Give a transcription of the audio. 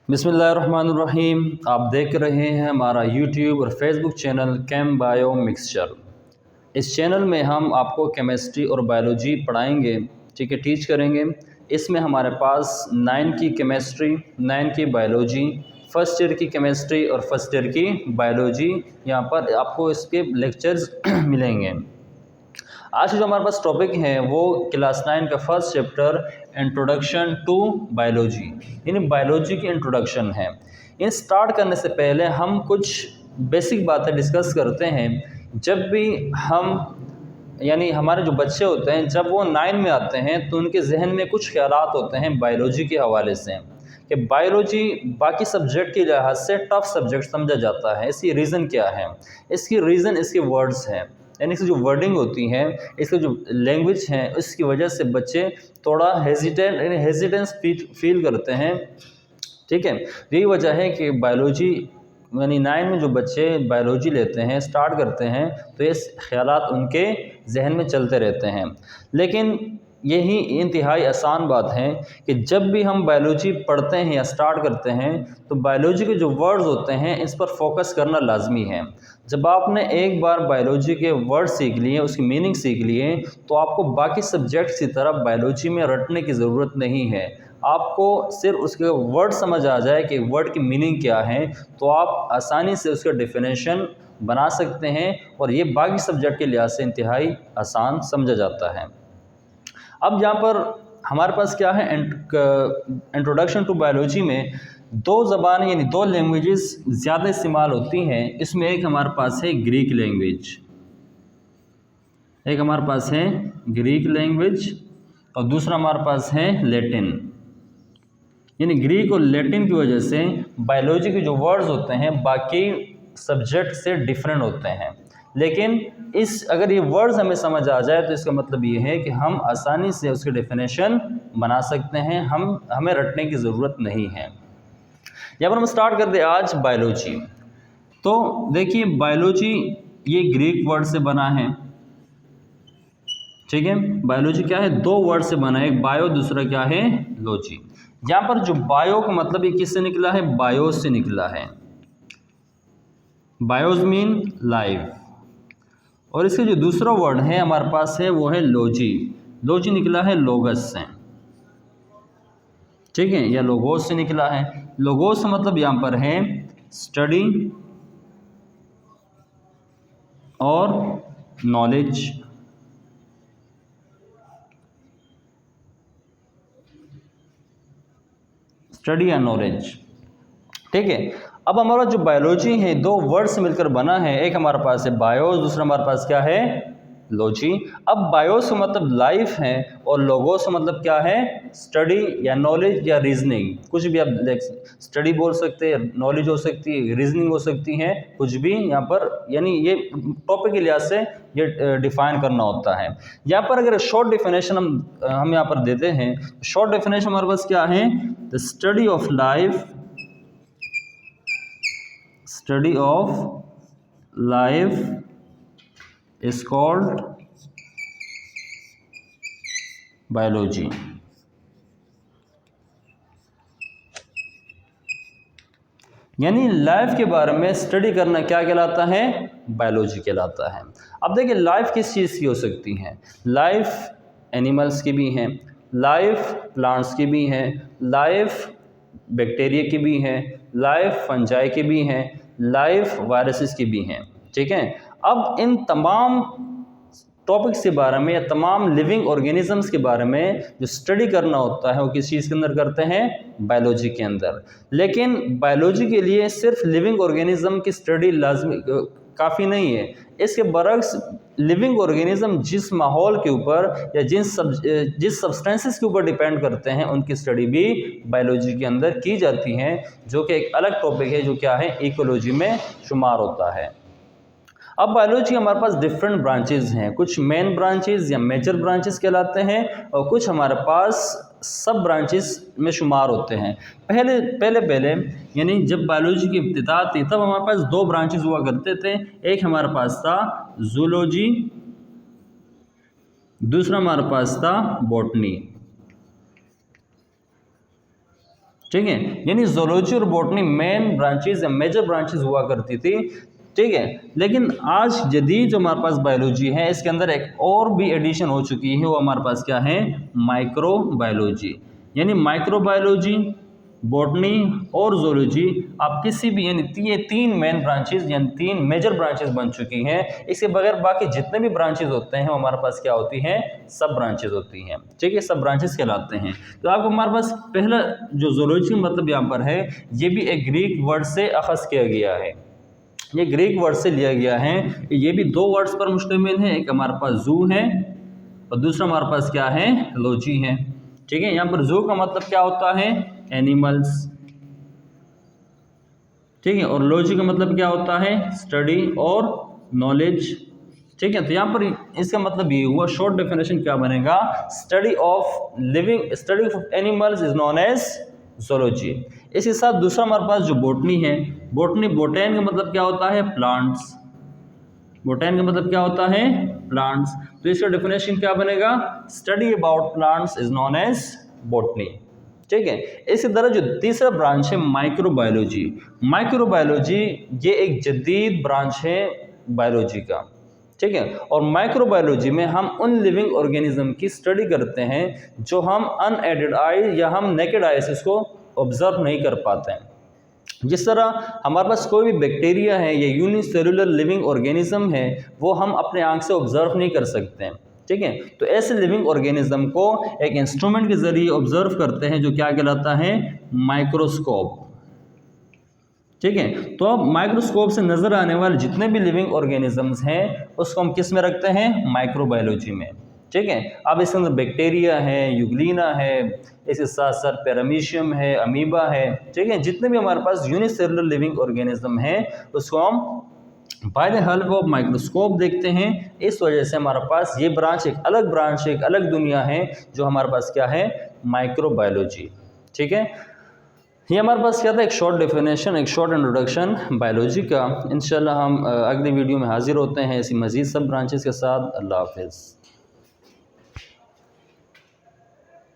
बिस्मिल्लाहिर्रहमानिर्रहीम। आप देख रहे हैं हमारा यूट्यूब और फेसबुक चैनल केम बायो मिक्सचर। इस चैनल में हम आपको केमिस्ट्री और बायोलॉजी पढ़ाएंगे, ठीक है, टीच करेंगे। इसमें हमारे पास 9 की केमिस्ट्री, 9 की बायोलॉजी, फ़र्स्ट ईयर की केमिस्ट्री और फर्स्ट ईयर की बायोलॉजी यहाँ पर आपको इसके लेक्चर्स मिलेंगे। आज जो हमारे पास टॉपिक है वो क्लास 9 का first chapter introduction to biology, यानी बायोलॉजी की इंट्रोडक्शन है। इन स्टार्ट करने से पहले हम कुछ बेसिक बातें डिस्कस करते हैं। जब भी हम यानी हमारे जो बच्चे होते हैं जब वो 9 में आते हैं तो उनके जहन में कुछ ख्यालात होते हैं बायोलॉजी के हवाले से कि बायोलॉजी बाकी सब्जेक्ट के लिहाज से टफ सब्जेक्ट समझा जाता है। इसकी रीज़न क्या है? इसकी रीज़न इसके वर्ड्स हैं, यानी इसकी जो वर्डिंग होती है, इसकी जो लैंग्वेज है, उसकी वजह से बच्चे थोड़ा हेजिटेंस फील करते हैं, ठीक है। यही वजह है कि बायोलॉजी यानी 9 में जो बच्चे बायोलॉजी लेते हैं, स्टार्ट करते हैं, तो ये ख्यालात उनके जहन में चलते रहते हैं। लेकिन यही इंतहाई आसान बात है कि जब भी हम बायोलॉजी पढ़ते हैं या स्टार्ट करते हैं तो बायोलॉजी के जो वर्ड्स होते हैं इस पर फोकस करना लाजमी है। जब आपने एक बार बायोलॉजी के वर्ड सीख लिए, उसकी मीनिंग सीख लिए, तो आपको बाकी सब्जेक्ट्स की तरफ बायोलॉजी में रटने की ज़रूरत नहीं है। आपको सिर्फ उसके वर्ड समझ आ जाए कि वर्ड की मीनिंग क्या है, तो आप आसानी से उसका डेफिनेशन बना सकते हैं और ये बाकी सब्जेक्ट के लिहाज से इंतहाई आसान समझा जाता है। अब यहाँ पर हमारे पास क्या है, इंट्रोडक्शन टू बायोलॉजी में 2 ज़बान यानी 2 लैंग्वेजेस ज़्यादा इस्तेमाल होती हैं। इसमें एक हमारे पास है ग्रीक लैंग्वेज, एक हमारे पास है ग्रीक लैंग्वेज और दूसरा हमारे पास है लैटिन। यानी ग्रीक और लैटिन की वजह से बायोलॉजी के जो वर्ड्स होते हैं बाकी सब्जेक्ट से डिफरेंट होते हैं। लेकिन अगर ये वर्ड्स हमें समझ आ जाए तो इसका मतलब ये है कि हम आसानी से उसके डेफिनेशन बना सकते हैं, हमें रटने की ज़रूरत नहीं है। यहाँ पर हम स्टार्ट कर दे आज बायोलॉजी। तो देखिए बायोलॉजी ये ग्रीक वर्ड से बना है, ठीक है। बायोलॉजी क्या है, 2 वर्ड से बना है, एक बायो, दूसरा क्या है, लॉजी। यहाँ पर जो बायो का मतलब ये किससे निकला है, बायोस से निकला है। BIOS mean life. और इसका जो दूसरा वर्ड है हमारे पास है वो है लॉजी। लॉजी निकला है लोगस से, ठीक है, या लोगोस से निकला है। लोगोस का मतलब यहाँ पर है स्टडी और नॉलेज। स्टडी या नॉलेज, ठीक है। अब हमारा जो बायोलॉजी है 2 वर्ड से मिलकर बना है, एक हमारे पास है बायोस, दूसरा हमारे पास क्या है, लॉजी। अब बायोस का मतलब लाइफ है और लोगोस का मतलब क्या है, स्टडी या नॉलेज या रीजनिंग, कुछ भी आप स्टडी बोल सकते हैं, नॉलेज हो सकती है, रीजनिंग हो सकती है, कुछ भी यहाँ पर, यानी ये टॉपिक के लिहाज से ये डिफाइन करना होता है। यहाँ पर अगर शॉर्ट डिफिनेशन हम यहाँ पर देते हैं, शॉर्ट डिफिनेशन हमारे पास क्या है, the study of life, study of life is called biology. यानी लाइफ के बारे में स्टडी करना क्या कहलाता है, बायोलॉजी कहलाता है। अब देखिए लाइफ किस चीज़ की हो सकती है, लाइफ एनिमल्स की भी है, लाइफ प्लांट्स की भी है, लाइफ बैक्टीरिया की भी है, लाइफ फंजाई की भी है, लाइफ वायरसेस की भी हैं, ठीक है। अब इन तमाम टॉपिक्स के बारे में या तमाम लिविंग ऑर्गेनिजम्स के बारे में जो स्टडी करना होता है वो किस चीज़ के अंदर करते हैं, बायोलॉजी के अंदर। लेकिन बायोलॉजी के लिए सिर्फ लिविंग ऑर्गेनिज्म की स्टडी लाजमी काफ़ी नहीं है। इसके बरक्स लिविंग ऑर्गेनिज्म जिस माहौल के ऊपर या जिस सब्सटेंसेस के ऊपर डिपेंड करते हैं उनकी स्टडी भी बायोलॉजी के अंदर की जाती है, जो कि एक अलग टॉपिक है, जो क्या है, इकोलॉजी में शुमार होता है। अब बायोलॉजी हमारे पास डिफरेंट ब्रांचेज हैं, कुछ मेन ब्रांचेज या मेजर ब्रांचेज कहलाते हैं और कुछ हमारे पास सब ब्रांचेस में शुमार होते हैं। पहले यानी जब बायोलॉजी की इब्तिदा थी तब हमारे पास 2 ब्रांचेस हुआ करते थे। एक हमारे पास था जूलॉजी, दूसरा हमारे पास था बॉटनी, ठीक है। यानी जोलॉजी और बॉटनी मेन ब्रांचेज या मेजर ब्रांचेज हुआ करती थी, ठीक है। लेकिन आज जदीद जो हमारे पास बायोलॉजी है इसके अंदर एक और भी एडिशन हो चुकी है, वो हमारे पास क्या है, माइक्रो बायोलॉजी। यानी माइक्रो बायोलॉजी, बॉटनी और जोलॉजी आप किसी भी, यानी ये तीन मेन ब्रांचेज यानी तीन मेजर ब्रांचेज बन चुकी हैं। इसके बगैर बाकी जितने भी ब्रांचेज होते हैं वो हमारे पास क्या होती हैं, सब ब्रांचेज होती हैं, ठीक है, सब ब्रांचेज कहलाते हैं। तो आपको हमारे पास पहला जो जोलॉजी मतलब यहाँ पर है, ये भी एक ग्रीक वर्ड से अखज़ किया गया है, ये ग्रीक वर्ड से लिया गया है। ये भी दो वर्ड्स पर मुश्तमिल है, एक हमारे पास जू है और दूसरा हमारे पास क्या है, लॉजी है, ठीक है। यहाँ पर जू का मतलब क्या होता है, एनिमल्स, ठीक है, और लॉजी का मतलब क्या होता है, स्टडी और नॉलेज, ठीक है। तो यहाँ पर इसका मतलब ये हुआ, शॉर्ट डेफिनेशन क्या बनेगा, study of living, study of animals is known as zoology. इसके साथ दूसरा हमारे पास जो बॉटनी है, बॉटनी, बोटैन का मतलब क्या होता है, प्लांट्स, बोटैन का मतलब क्या होता है, प्लांट्स। तो इसका डेफिनेशन क्या बनेगा, study about plants is known as botany, ठीक है। इसी तरह जो तीसरा ब्रांच है माइक्रोबायोलॉजी, माइक्रोबायोलॉजी ये एक जदीद ब्रांच है बायोलॉजी का, ठीक है। और माइक्रोबायोलॉजी में हम उन लिविंग ऑर्गेनिज्म की स्टडी करते हैं जो हम अनएडेड आई या हम नेकेड आई से इसको ऑब्जर्व नहीं कर पाते हैं। जिस तरह हमारे पास कोई भी बैक्टीरिया है या यूनिसेलुलर लिविंग ऑर्गेनिज्म है, वो हम अपने आंख से ऑब्जर्व नहीं कर सकते हैं, ठीक है। तो ऐसे लिविंग ऑर्गेनिज्म को एक इंस्ट्रूमेंट के जरिए ऑब्जर्व करते हैं जो क्या कहलाता है, माइक्रोस्कोप, ठीक है। तो अब माइक्रोस्कोप से नजर आने वाले जितने भी लिविंग ऑर्गेनिजम्स हैं उसको हम किस में रखते हैं, माइक्रोबायोलॉजी में, ठीक है। अब इसके अंदर बैक्टीरिया है, यूग्लिना है, इसके साथ साथ पैरामीशियम है, अमीबा है, ठीक है। जितने भी हमारे पास यूनिसेलुलर लिविंग ऑर्गेनिज्म हैं उसको हम by the help of microscope देखते हैं। इस वजह से हमारे पास ये ब्रांच एक अलग ब्रांच है, एक अलग दुनिया है जो हमारे पास क्या है, माइक्रोबायोलॉजी, ठीक है। ये हमारे पास क्या था, एक शॉर्ट डेफिनेशन, एक शॉर्ट इंट्रोडक्शन बायोलॉजी का। इंशाल्लाह हम अगली वीडियो में हाजिर होते हैं ऐसी मज़ीद सब ब्रांचेस के साथ। अल्लाह हाफिज़।